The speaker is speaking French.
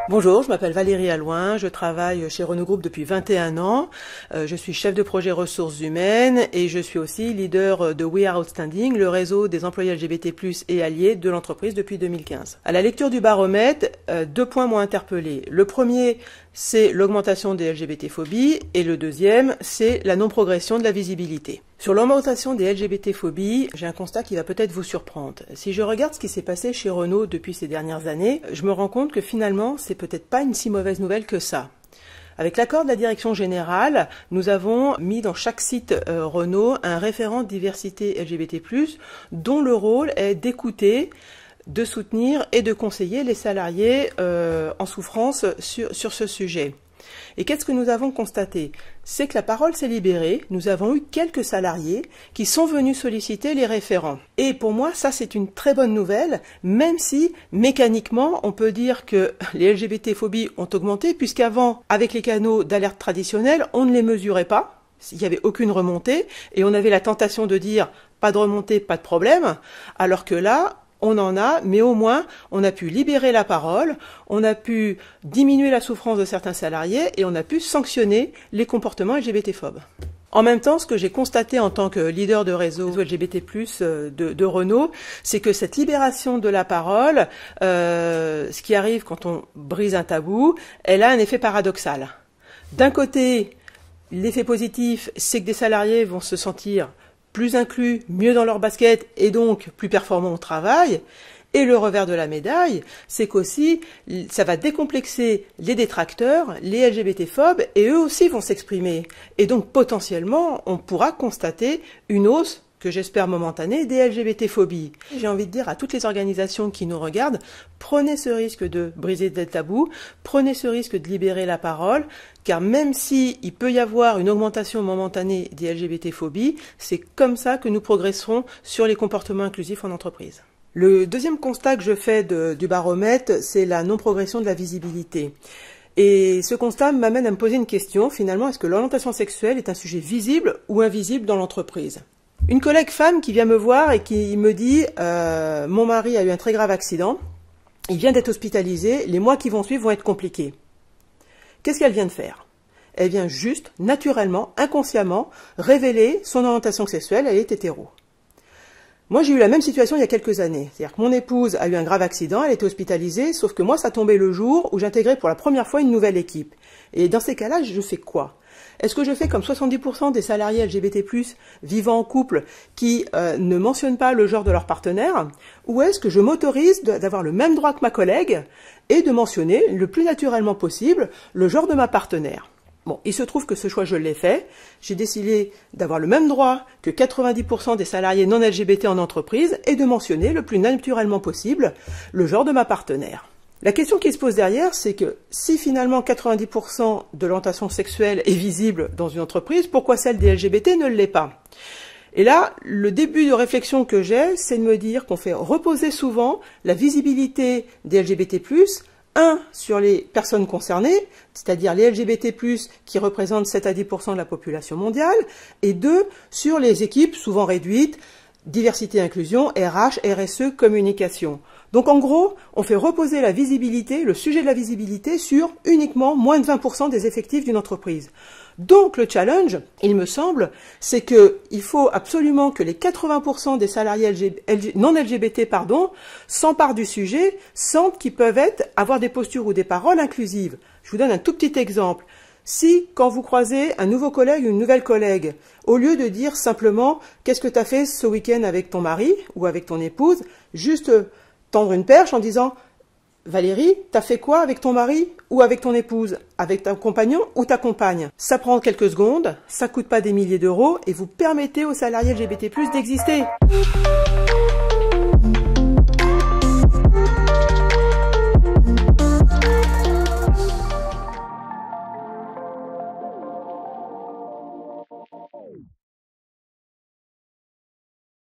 Bonjour, je m'appelle Valérie Allouin, je travaille chez Renault Group depuis 21 ans. Je suis chef de projet ressources humaines et je suis aussi leader de We Are Outstanding, le réseau des employés LGBT+ et alliés de l'entreprise depuis 2015. À la lecture du baromètre, 2 points m'ont interpellé. Le premier, c'est l'augmentation des LGBT-phobies et le deuxième, c'est la non-progression de la visibilité. Sur l'augmentation des LGBT-phobies, j'ai un constat qui va peut-être vous surprendre. Si je regarde ce qui s'est passé chez Renault depuis ces dernières années, je me rends compte que finalement, c'est peut-être pas une si mauvaise nouvelle que ça. Avec l'accord de la direction générale, nous avons mis dans chaque site Renault un référent diversité LGBT+, dont le rôle est d'écouter, de soutenir et de conseiller les salariés en souffrance sur ce sujet. Et qu'est-ce que nous avons constaté? C'est que la parole s'est libérée, nous avons eu quelques salariés qui sont venus solliciter les référents. Et pour moi, ça c'est une très bonne nouvelle, même si mécaniquement, on peut dire que les LGBT-phobies ont augmenté, puisqu'avant, avec les canaux d'alerte traditionnels, on ne les mesurait pas, il n'y avait aucune remontée, et on avait la tentation de dire pas de remontée, pas de problème, alors que là, on en a, mais au moins, on a pu libérer la parole, on a pu diminuer la souffrance de certains salariés et on a pu sanctionner les comportements LGBT-phobes. En même temps, ce que j'ai constaté en tant que leader de réseau LGBT+, de Renault, c'est que cette libération de la parole, ce qui arrive quand on brise un tabou, elle a un effet paradoxal. D'un côté, l'effet positif, c'est que des salariés vont se sentir plus inclus, mieux dans leur basket et donc plus performants au travail. Et le revers de la médaille, c'est qu'aussi, ça va décomplexer les détracteurs, les LGBT-phobes, et eux aussi vont s'exprimer. Et donc, potentiellement, on pourra constater une hausse, que j'espère momentanée, des LGBT-phobies. J'ai envie de dire à toutes les organisations qui nous regardent, prenez ce risque de briser des tabous, prenez ce risque de libérer la parole, car même si il peut y avoir une augmentation momentanée des LGBT-phobies, c'est comme ça que nous progresserons sur les comportements inclusifs en entreprise. Le deuxième constat que je fais du baromètre, c'est la non-progression de la visibilité. Et ce constat m'amène à me poser une question, finalement, est-ce que l'orientation sexuelle est un sujet visible ou invisible dans l'entreprise ? Une collègue femme qui vient me voir et qui me dit mon mari a eu un très grave accident, il vient d'être hospitalisé, les mois qui vont suivre vont être compliqués. Qu'est-ce qu'elle vient de faire? Elle vient juste, naturellement, inconsciemment, révéler son orientation sexuelle, elle est hétéro. Moi, j'ai eu la même situation il y a quelques années. C'est-à-dire que mon épouse a eu un grave accident, elle était hospitalisée, sauf que moi, ça tombait le jour où j'intégrais pour la première fois une nouvelle équipe. Et dans ces cas-là, je fais quoi? Est-ce que je fais comme 70% des salariés LGBT+, vivant en couple, qui ne mentionnent pas le genre de leur partenaire? Ou est-ce que je m'autorise d'avoir le même droit que ma collègue et de mentionner le plus naturellement possible le genre de ma partenaire? Bon, il se trouve que ce choix, je l'ai fait. J'ai décidé d'avoir le même droit que 90% des salariés non LGBT en entreprise et de mentionner le plus naturellement possible le genre de ma partenaire. La question qui se pose derrière, c'est que si finalement 90% de l'orientation sexuelle est visible dans une entreprise, pourquoi celle des LGBT ne l'est pas? Et là, le début de réflexion que j'ai, c'est de me dire qu'on fait reposer souvent la visibilité des LGBT+, sur les personnes concernées, c'est-à-dire les LGBT+, qui représentent 7 à 10% de la population mondiale, et 2, sur les équipes souvent réduites, diversité et inclusion, RH, RSE, communication. Donc en gros, on fait reposer la visibilité, le sujet de la visibilité, sur uniquement moins de 20% des effectifs d'une entreprise. Donc le challenge, il me semble, c'est qu'il faut absolument que les 80% des salariés non LGBT s'emparent du sujet, sentent qu'ils peuvent avoir des postures ou des paroles inclusives. Je vous donne un tout petit exemple. Si, quand vous croisez un nouveau collègue ou une nouvelle collègue, au lieu de dire simplement « Qu'est-ce que tu as fait ce week-end avec ton mari ou avec ton épouse ?», juste tendre une perche en disant « Valérie, t'as fait quoi avec ton mari ou avec ton épouse, avec ton compagnon ou ta compagne ?» Ça prend quelques secondes, ça coûte pas des milliers d'euros et vous permettez aux salariés LGBT+ d'exister.